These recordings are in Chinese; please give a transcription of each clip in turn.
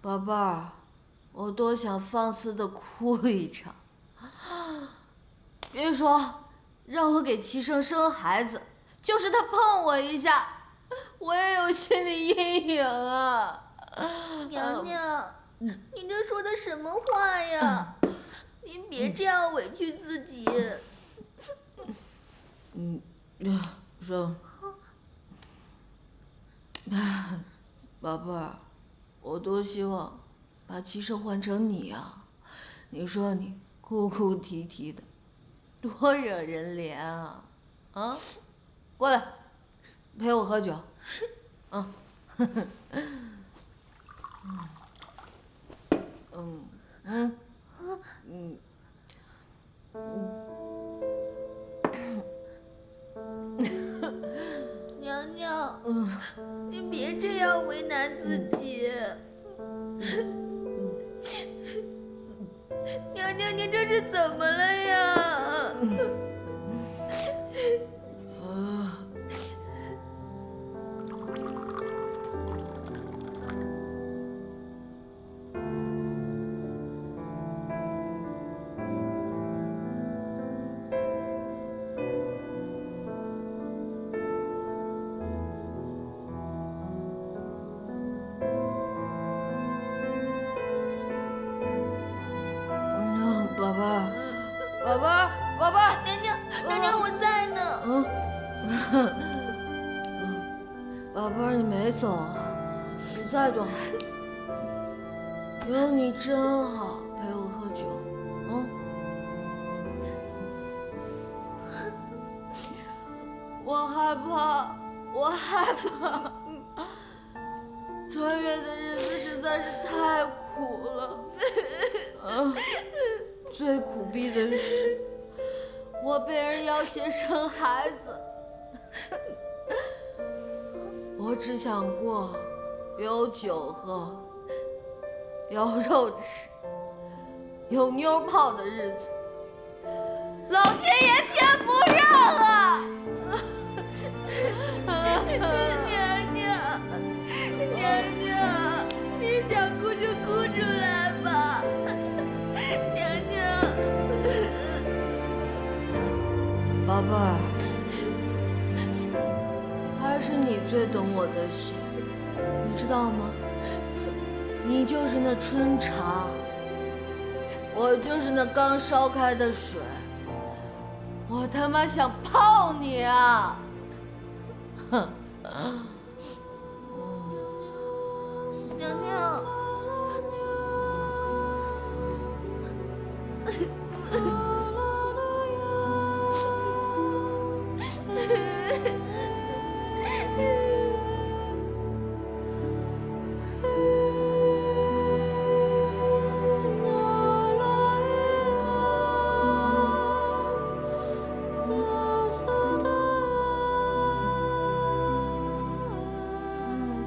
宝贝儿，我多想放肆的哭一场。别说让我给齐生生孩子，就是他碰我一下，我也有心理阴影啊。娘娘，您这说的什么话呀？您别这样委屈自己。生，宝贝儿，我多希望把齐生换成你啊！你说你哭哭啼啼的，多惹人怜啊！啊，过来，陪我喝酒。娘娘，您别这样为难自己。娘娘，您这是怎么了呀？宝贝儿，宝贝儿，宝贝儿，娘娘，我在呢。宝贝儿，你没走啊？你在就好。有你真好，陪我喝酒。我害怕，我害怕。穿越的日子实在是太苦了。最苦逼的是，我被人要挟生孩子。我只想过有酒喝，有肉吃，有妞泡的日子，老天爷偏不让啊！娘娘，你想哭就哭出来吧。娘娘，宝贝儿，还是你最懂我的心，你知道吗？你就是那春茶，我就是那刚烧开的水，我他妈想泡你啊！哼！娘娘。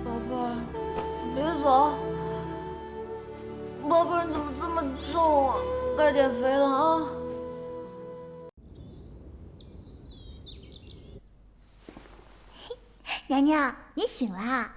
宝贝儿，别走。宝贝儿，你怎么这么重啊？该减肥了啊！娘娘，你醒啦！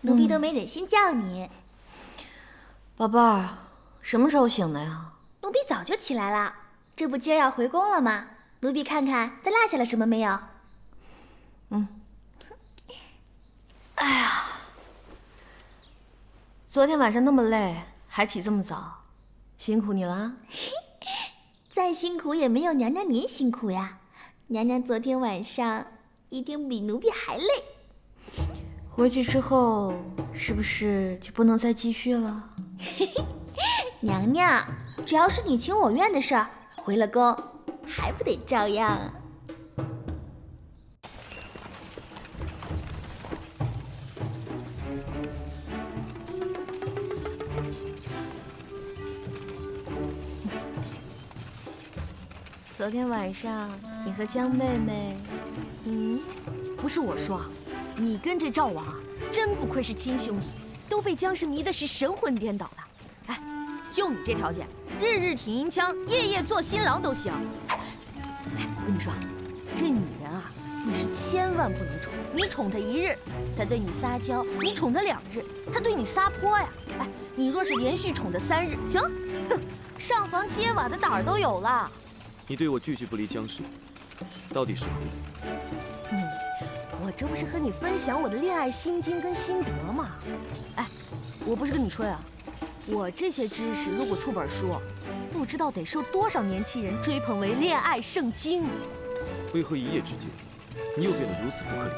奴婢都没忍心叫你。宝贝儿，什么时候醒的呀？奴婢早就起来了，这不今儿要回宫了吗？奴婢看看再落下了什么没有。哎呀，昨天晚上那么累，还起这么早，辛苦你了。再辛苦也没有娘娘您辛苦呀。娘娘昨天晚上一定比奴婢还累。回去之后是不是就不能再继续了？娘娘，只要是你情我愿的事儿，回了宫还不得照样啊？昨天晚上你和江妹妹，不是我说，你跟这赵王啊，真不愧是亲兄弟，都被姜氏迷的是神魂颠倒的。哎，就你这条件，日日挺银枪，夜夜做新郎都行。哎，我跟你说，这女人啊，你是千万不能宠。你宠他1日，他对你撒娇；你宠他2日，他对你撒泼呀。哎，你若是连续宠他3日，行，哼，上房揭瓦的胆儿都有了。你对我句句不离江山，到底是何意？我这不是和你分享我的恋爱心经跟心得吗？哎，我不是跟你吹啊，我这些知识如果出本书，不知道得受多少年轻人追捧为恋爱圣经。为何一夜之间，你又变得如此不可理喻？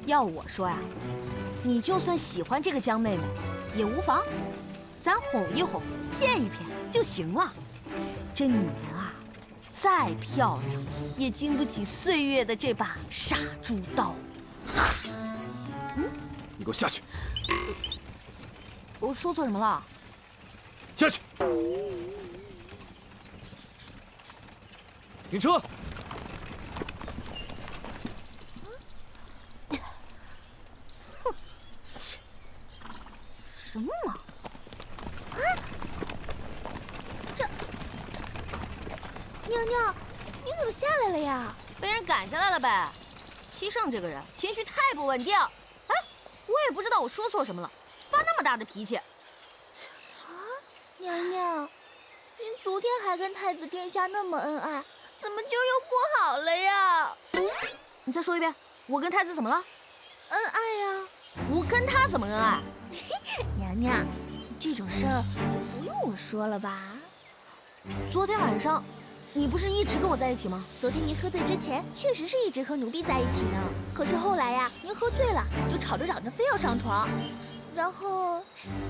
要我说呀，你就算喜欢这个江妹妹，也无妨，咱哄一哄，骗一骗就行了。这女人啊，再漂亮，也经不起岁月的这把杀猪刀。你给我下去！我说错什么了？下去！停车！什么嘛！啊！娘娘，你怎么下来了呀？被人赶下来了呗。七胜这个人情绪太不稳定。哎，我也不知道我说错什么了，发那么大的脾气。啊，娘娘，您昨天还跟太子殿下那么恩爱，怎么今儿又不好了呀？你再说一遍，我跟太子怎么了？恩爱呀！我跟他怎么恩爱？娘娘，这种事儿就不用我说了吧？昨天晚上，你不是一直跟我在一起吗？昨天您喝醉之前，确实是一直和奴婢在一起呢。可是后来呀，您喝醉了，就吵着嚷着非要上床，然后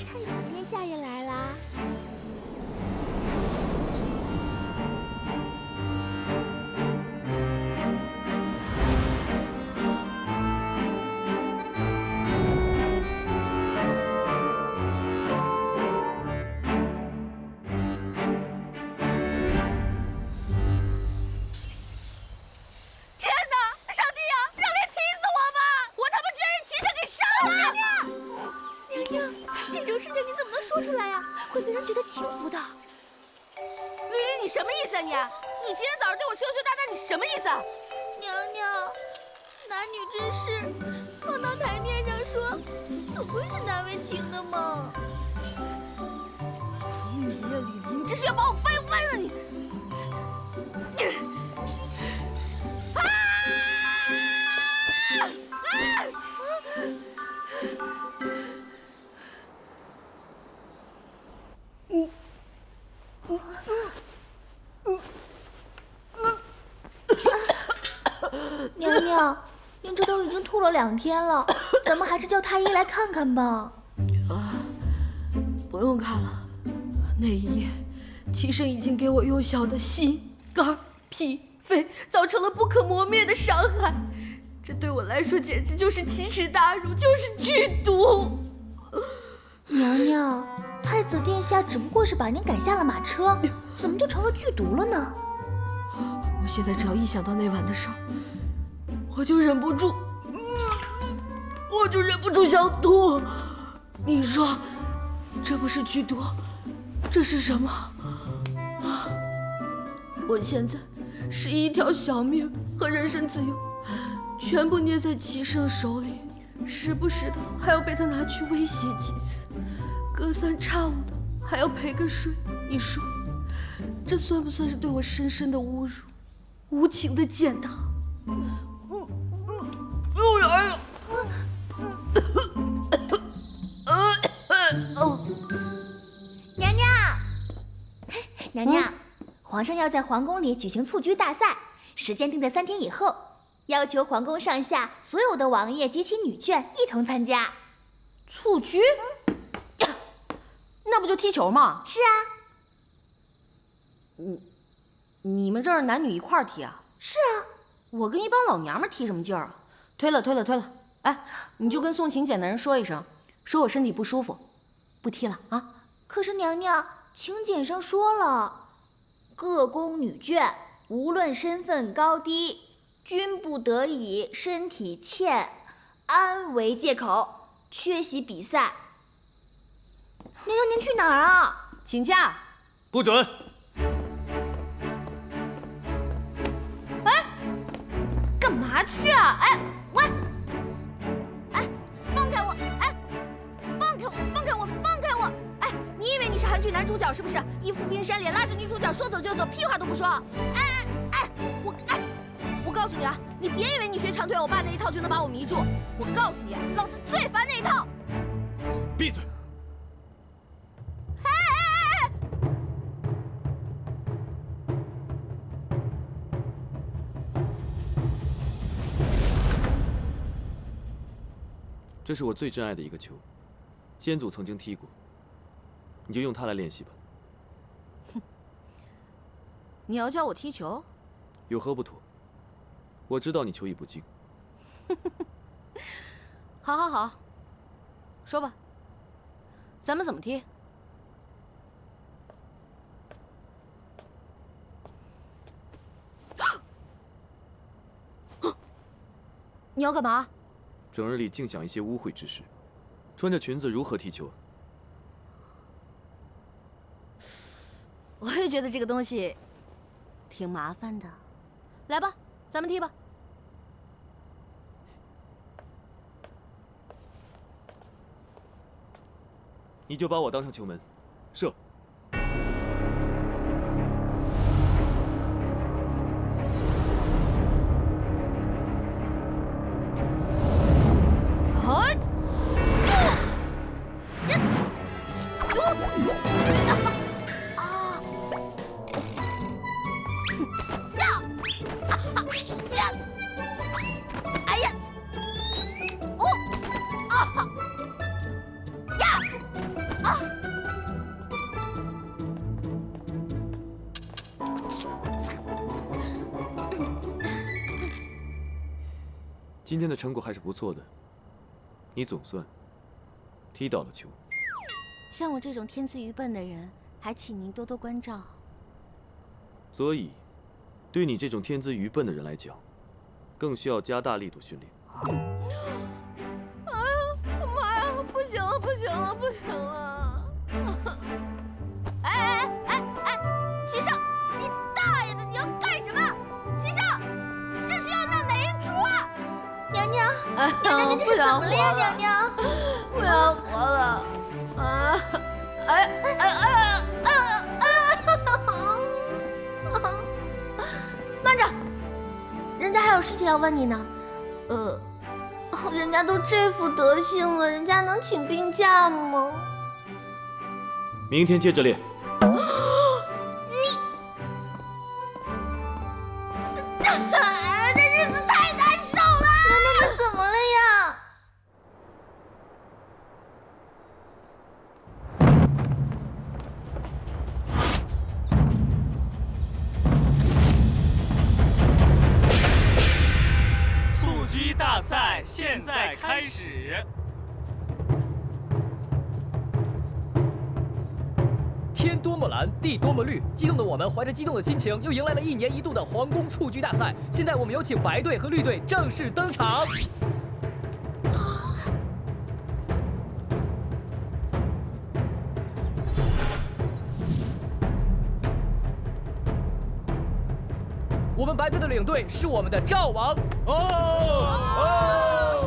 太子殿下也来啦。说出来呀，会被人觉得轻浮的。绿茵，你什么意思啊你？你今天早上对我羞羞答答，你什么意思啊？娘娘，男女之事放到台面上说，总归是难为情的嘛。绿茵呀，绿茵，你这是要把我掰弯了你！娘娘，您这都已经吐了2天了，咱们还是叫太医来看看吧。不用看了，那一夜，齐生已经给我幼小的心、肝、脾、肺造成了不可磨灭的伤害，这对我来说简直就是奇耻大辱，就是剧毒。娘娘，太子殿下只不过是把您赶下了马车，怎么就成了剧毒了呢？我现在只要一想到那晚的事儿，我就忍不住想吐。你说，这不是剧毒，这是什么？我现在是一条小命和人身自由，全部捏在齐生手里，时不时的还要被他拿去威胁几次，隔三差五的还要陪个睡。你说，这算不算是对我深深的侮辱，无情的践踏？有点儿。娘娘，娘娘，皇上要在皇宫里举行蹴鞠大赛，时间定在3天以后，要求皇宫上下所有的王爷及其女眷一同参加。蹴鞠？那不就踢球吗？是啊。你们这儿男女一块儿踢啊？是啊。我跟一帮老娘们踢什么劲儿啊？推了。哎，你就跟送请柬的人说一声，说我身体不舒服，不踢了啊。可是娘娘，请柬上说了，各宫女眷无论身份高低，均不得以身体欠安为借口缺席比赛。娘娘，您去哪儿啊？请假。不准。干嘛去啊？哎，喂！哎，放开我！哎，放开我！放开我！放开我！哎，你以为你是韩剧男主角是不是？一副冰山脸，拉着女主角说走就走，屁话都不说。我告诉你啊，你别以为你学长腿欧巴那一套就能把我迷住。我告诉你，老子最烦那一套。闭嘴！这是我最珍爱的一个球，先祖曾经踢过，你就用它来练习吧。哼，你要教我踢球？有何不妥？我知道你球艺不精。好，好，好，说吧，咱们怎么踢？你要干嘛？整日里净想一些污秽之事，穿着裙子如何踢球？我也觉得这个东西挺麻烦的。来吧，咱们踢吧。你就把我当成球门，射。今天的成果还是不错的，你总算踢到了球。像我这种天资愚笨的人，还请您多多关照。所以，对你这种天资愚笨的人来讲，更需要加大力度训练。哎呀，妈呀！不行了，不行了，不行了！哎，齐少，你大爷的！你要干什么？齐少，这是要闹哪一出啊？娘娘，娘娘，您这是怎么了呀？娘娘，不想活了！啊！慢着，人家还有事情要问你呢。人家都这副德行了，人家能请病假吗？明天接着练。这日子太难受了！娘娘，你怎么了呀？蹴鞠大赛现在开始。天多么蓝，地多么绿，激动的我们怀着激动的心情，又迎来了1年1度的皇宫蹴鞠大赛。现在我们有请白队和绿队正式登场。我们白队的领队是我们的赵王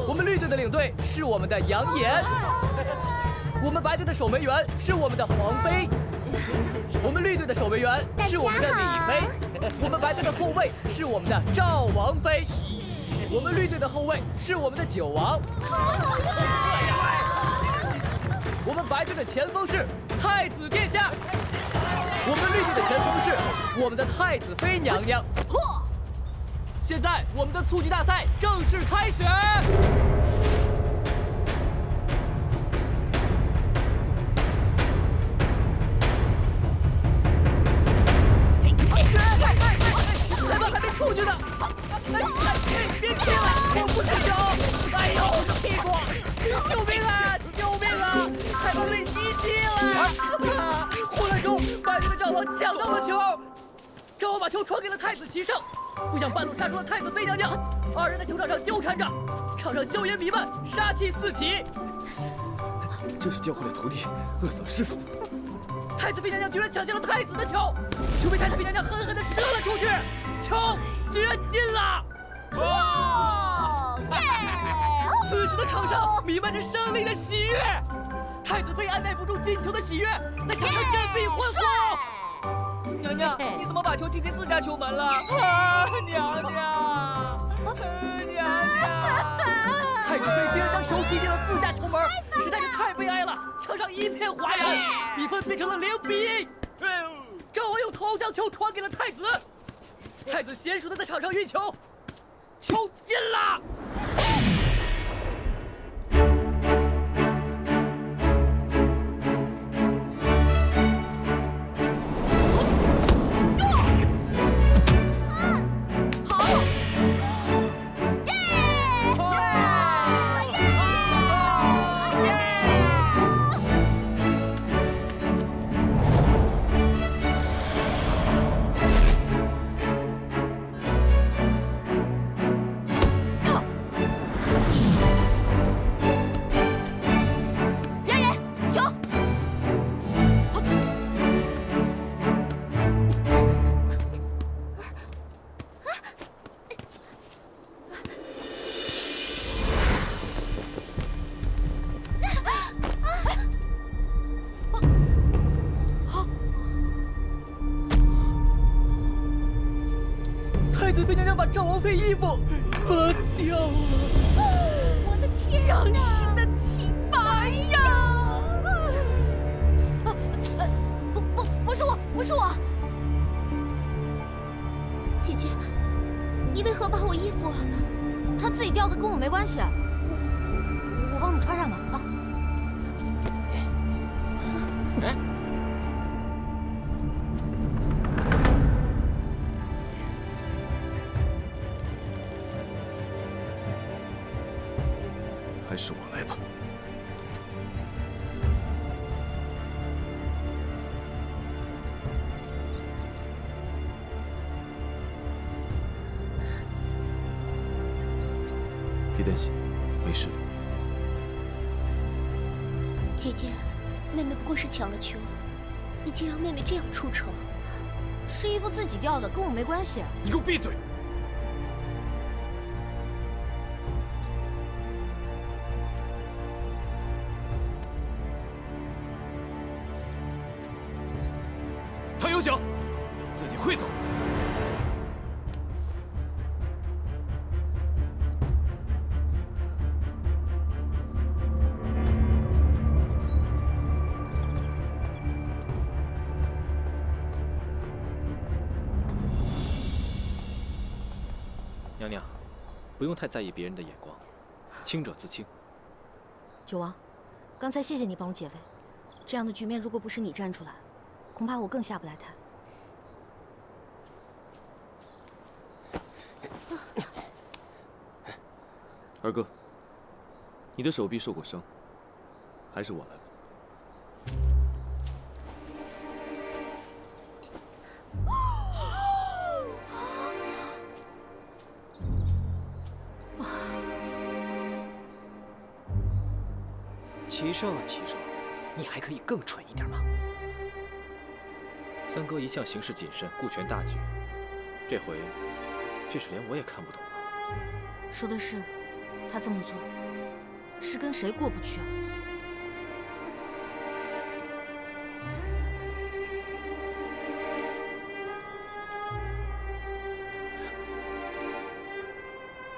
我们绿队的领队是我们的杨岩，我们白队的守门员是我们的黄飞，我们绿队的守门员是我们的李飞，我们白队的后卫是我们的赵王飞，我们绿队的后卫是我们的九王，我们白队的前锋是太子殿下，我们绿队的前锋是我们的太子妃娘娘。现在我们的蹴鞠大赛正式开始。裁判还没出去呢！别踢了，我不出手！哎呦，我的屁股！救命啊！救命啊！裁判被袭击了！混乱中，白队的赵王抢到了球，赵王把球传给了太子齐胜，不想半路杀出了太子妃娘娘，二人在球场上纠缠着，场上硝烟弥漫，杀气四起。这是教坏了徒弟，饿死了师傅。太子妃娘娘居然抢下了太子的球，球被太子妃娘娘狠狠地射了出去，球居然进了！此时的场上弥漫着胜利的喜悦，太子妃按耐不住进球的喜悦，在场上振臂欢呼。娘娘，你怎么把球踢进自家球门了？啊，娘娘，娘娘！太子妃竟然将球踢进了自家球门，实在是太悲哀了。场上一片哗然，比分变成了0-1。赵王用头将球传给了太子，太子娴熟的在场上运球，球进了。太子妃娘娘把赵王妃衣服拔掉了，我的天哪！将士的清白呀！不是我，不是我。姐姐，你为何把我衣服？他自己掉的，跟我没关系。我帮你穿上吧啊。哎。还是我来吧。别担心，没事。姐姐，妹妹不过是抢了球，你竟让妹妹这样出丑。是衣服自己掉的，跟我没关系。你给我闭嘴！他有脚，自己会走。娘娘，不用太在意别人的眼光，清者自清。九王，刚才谢谢你帮我解围，这样的局面如果不是你站出来，恐怕我更下不来台。二哥，你的手臂受过伤，还是我来吧。齐少啊齐少，你还可以更蠢一点吗？三哥一向行事谨慎，顾全大局，这回却是连我也看不懂了。说的是，他这么做是跟谁过不去啊？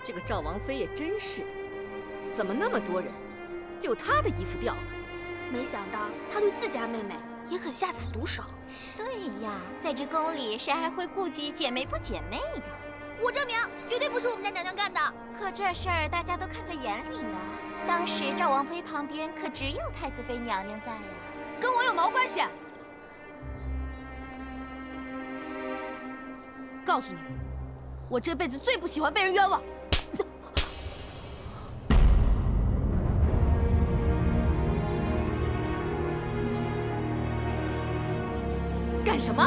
这个赵王妃也真是的，怎么那么多人，就她的衣服掉了？没想到他对自家妹妹也肯下此毒手。对呀，在这宫里，谁还会顾及姐妹不姐妹的？我证明，绝对不是我们家娘娘干的。可这事儿大家都看在眼里呢。当时赵王妃旁边可只有太子妃娘娘在呀，跟我有毛关系？告诉你，我这辈子最不喜欢被人冤枉。干什么？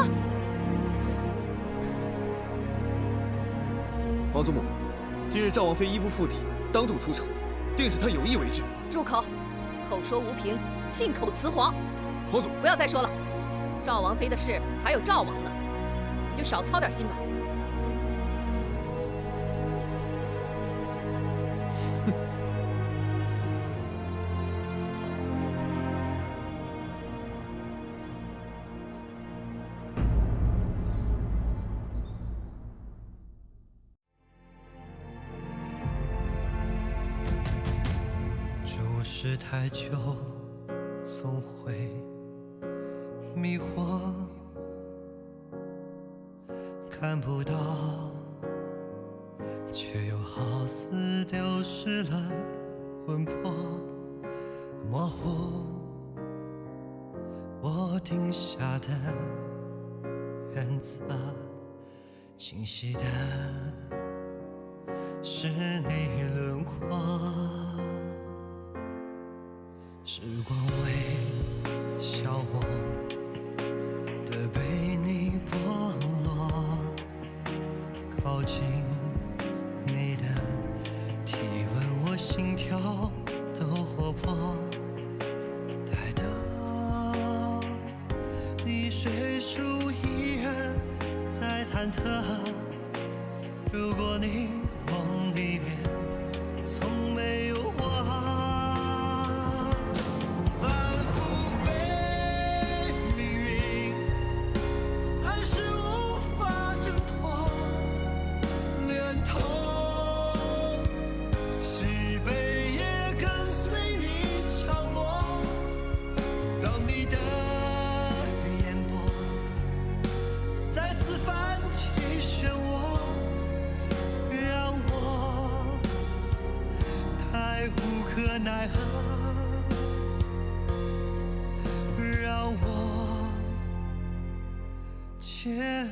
皇祖母，今日赵王妃衣不附体，当众出丑，定是她有意为之。住口！口说无凭，信口雌黄。皇祖，不要再说了。赵王妃的事还有赵王呢，你就少操点心吧。是太久，总会迷惑，看不到，却又好似丢失了魂魄，模糊我定下的原则，清晰的是你轮廓。时光微笑我的被你剥落，靠近你的体温，我心跳都活泼。待到你睡熟，依然在忐忑。如果你梦里面从没有我。奈何，让我牵